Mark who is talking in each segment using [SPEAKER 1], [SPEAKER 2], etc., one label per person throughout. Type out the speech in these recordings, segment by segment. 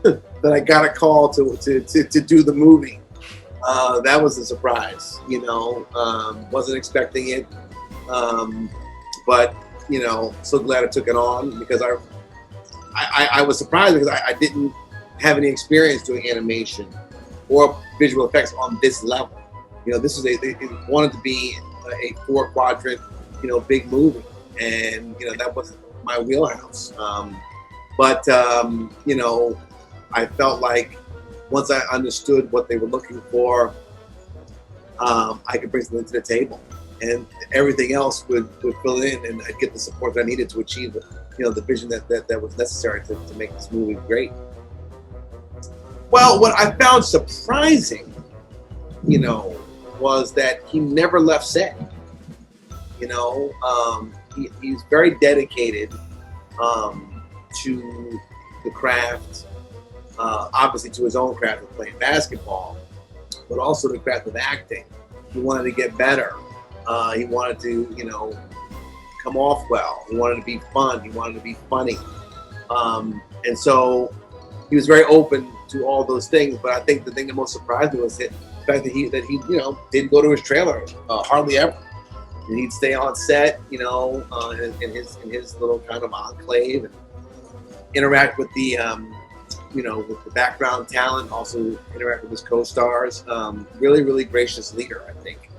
[SPEAKER 1] that I got a call to do the movie. That was a surprise, wasn't expecting it. But, so glad I took it on because I was surprised because I didn't have any experience doing animation or visual effects on this level. This is it wanted to be a 4-quadrant, big movie. And, that wasn't my wheelhouse. But I felt like once I understood what they were looking for, I could bring something to the table, and everything else would fill in, and I'd get the support that I needed to achieve the vision that was necessary to make this movie great. Well, what I found surprising, was that he never left set. He's very dedicated to the craft, obviously to his own craft of playing basketball, but also the craft of acting. He wanted to get better. He wanted to, come off well. He wanted to be fun. He wanted to be funny. And so he was very open to all those things. But I think the thing that most surprised me was the fact that he didn't go to his trailer hardly ever. And he'd stay on set, in his little kind of enclave, and interact with the with the background talent, also interact with his co-stars. Really, really gracious leader, I think.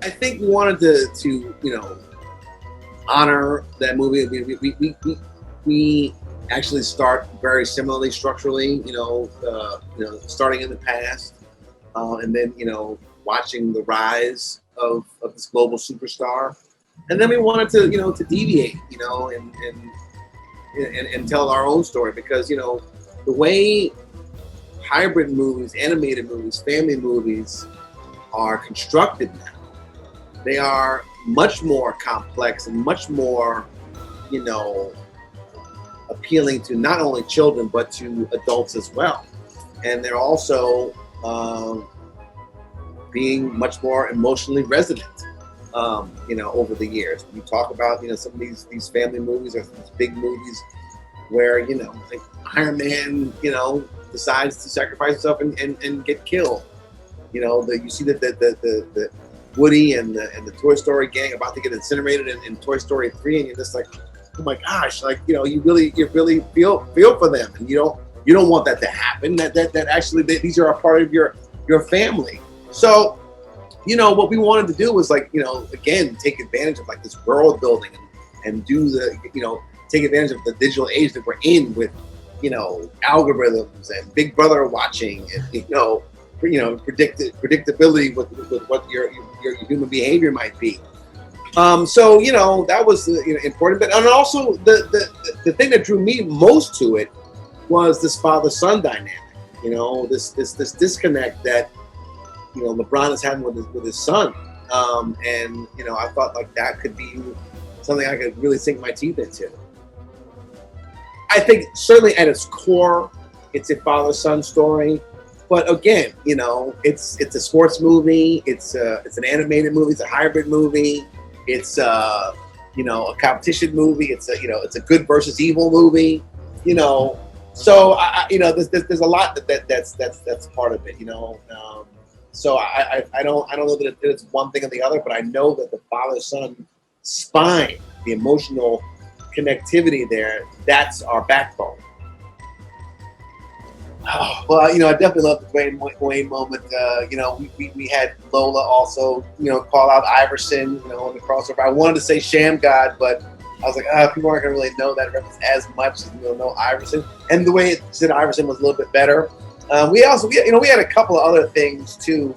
[SPEAKER 1] I think we wanted to honor that movie. We actually start very similarly structurally, starting in the past, and then, watching the rise of this global superstar. And then we wanted to, to deviate, and tell our own story, because, the way hybrid movies, animated movies, family movies are constructed now, they are much more complex and much more, appealing to not only children, but to adults as well. And they're also being much more emotionally resonant, over the years. When you talk about, some of these family movies or these big movies where, like Iron Man, decides to sacrifice himself and get killed. You see that the Woody and the Toy Story gang about to get incinerated in Toy Story 3, and you're just like, oh my gosh, like, you really feel for them, and you don't want that to happen. That actually these are a part of your family. So, what we wanted to do was, like, again, take advantage of like this world building and do the, take advantage of the digital age that we're in with, algorithms and Big Brother watching and, predictability with what your human behavior might be. So, that was important. But and also the thing that drew me most to it was this father-son dynamic. This disconnect that LeBron is having with his son. And I thought like that could be something I could really sink my teeth into. I think certainly at its core, it's a father-son story. But again, it's a sports movie. It's an animated movie. It's a hybrid movie. It's a competition movie. It's a good versus evil movie. So there's a lot that's part of it. So I don't know that it's one thing or the other, but I know that the father-son spine, the emotional connectivity there, that's our backbone. Oh, well, I definitely love the Dwayne moment. We had Lola also, call out Iverson, on the crossover. I wanted to say Sham God, but I was like, people aren't going to really know that reference as much as know Iverson. And the way it said Iverson was a little bit better. We had a couple of other things too.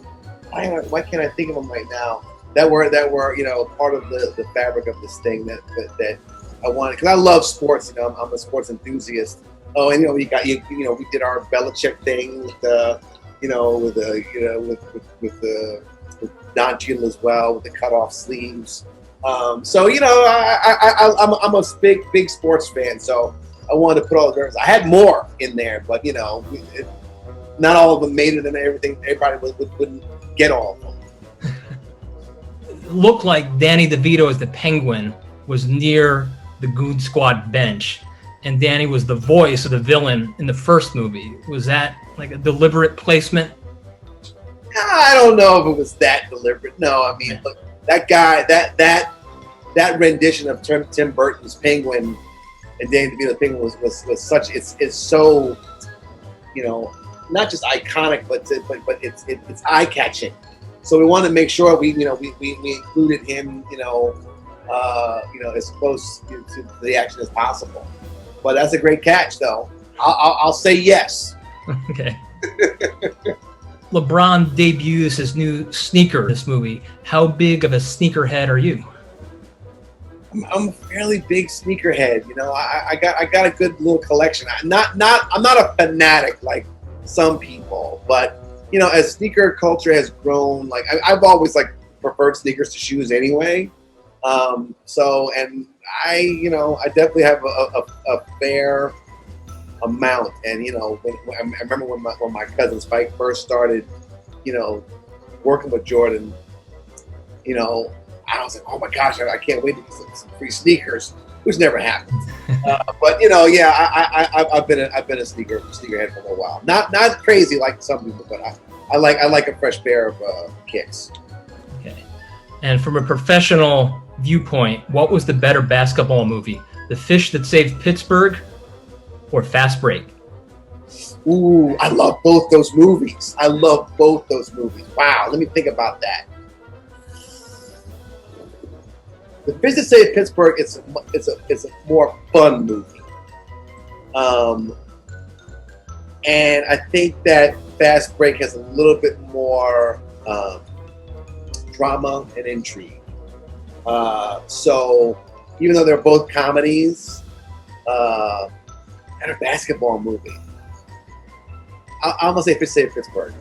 [SPEAKER 1] Why can't I think of them right now? That were part of the fabric of this thing that I wanted, because I love sports. I'm a sports enthusiast. Oh, and we did our Belichick thing with Don Cheadle as well, with the cutoff sleeves. So I'm a big sports fan. So I wanted to put all the references. I had more in there, but not all of them made it, and everybody wouldn't get all of them.
[SPEAKER 2] It looked like Danny DeVito as the Penguin was near the Goon Squad bench. and Danny was the voice of the villain in the first movie. Was that like a deliberate placement?
[SPEAKER 1] I don't know if it was that deliberate. No, I mean, look, that guy, that rendition of Tim Burton's Penguin and Danny DeVito's Penguin was such. It's so, you know, not just iconic, but it's eye catching. So we wanted to make sure we included him, as close to the action as possible. But that's a great catch, though. I'll say yes.
[SPEAKER 2] Okay. LeBron debuts his new sneaker in this movie. How big of a sneakerhead are you?
[SPEAKER 1] I'm a fairly big sneakerhead. I got a good little collection. I'm not a fanatic like some people, but as sneaker culture has grown, like I've always like preferred sneakers to shoes anyway. So I definitely have a fair amount. And I remember when my cousin Spike first started, working with Jordan, I was like, oh my gosh, I can't wait to get some free sneakers, which never happened. But I've been a sneakerhead for a while. Not crazy like some people, but I like a fresh pair of kicks.
[SPEAKER 2] Okay. And from a professional viewpoint, what was the better basketball movie? The Fish That Saved Pittsburgh or Fast Break?
[SPEAKER 1] Ooh, I love both those movies. Wow, let me think about that. The Fish That Saved Pittsburgh, it's a more fun movie. And I think that Fast Break has a little bit more drama and intrigue. So even though they're both comedies, and a basketball movie, I'm gonna say Fish That Saved Pittsburgh.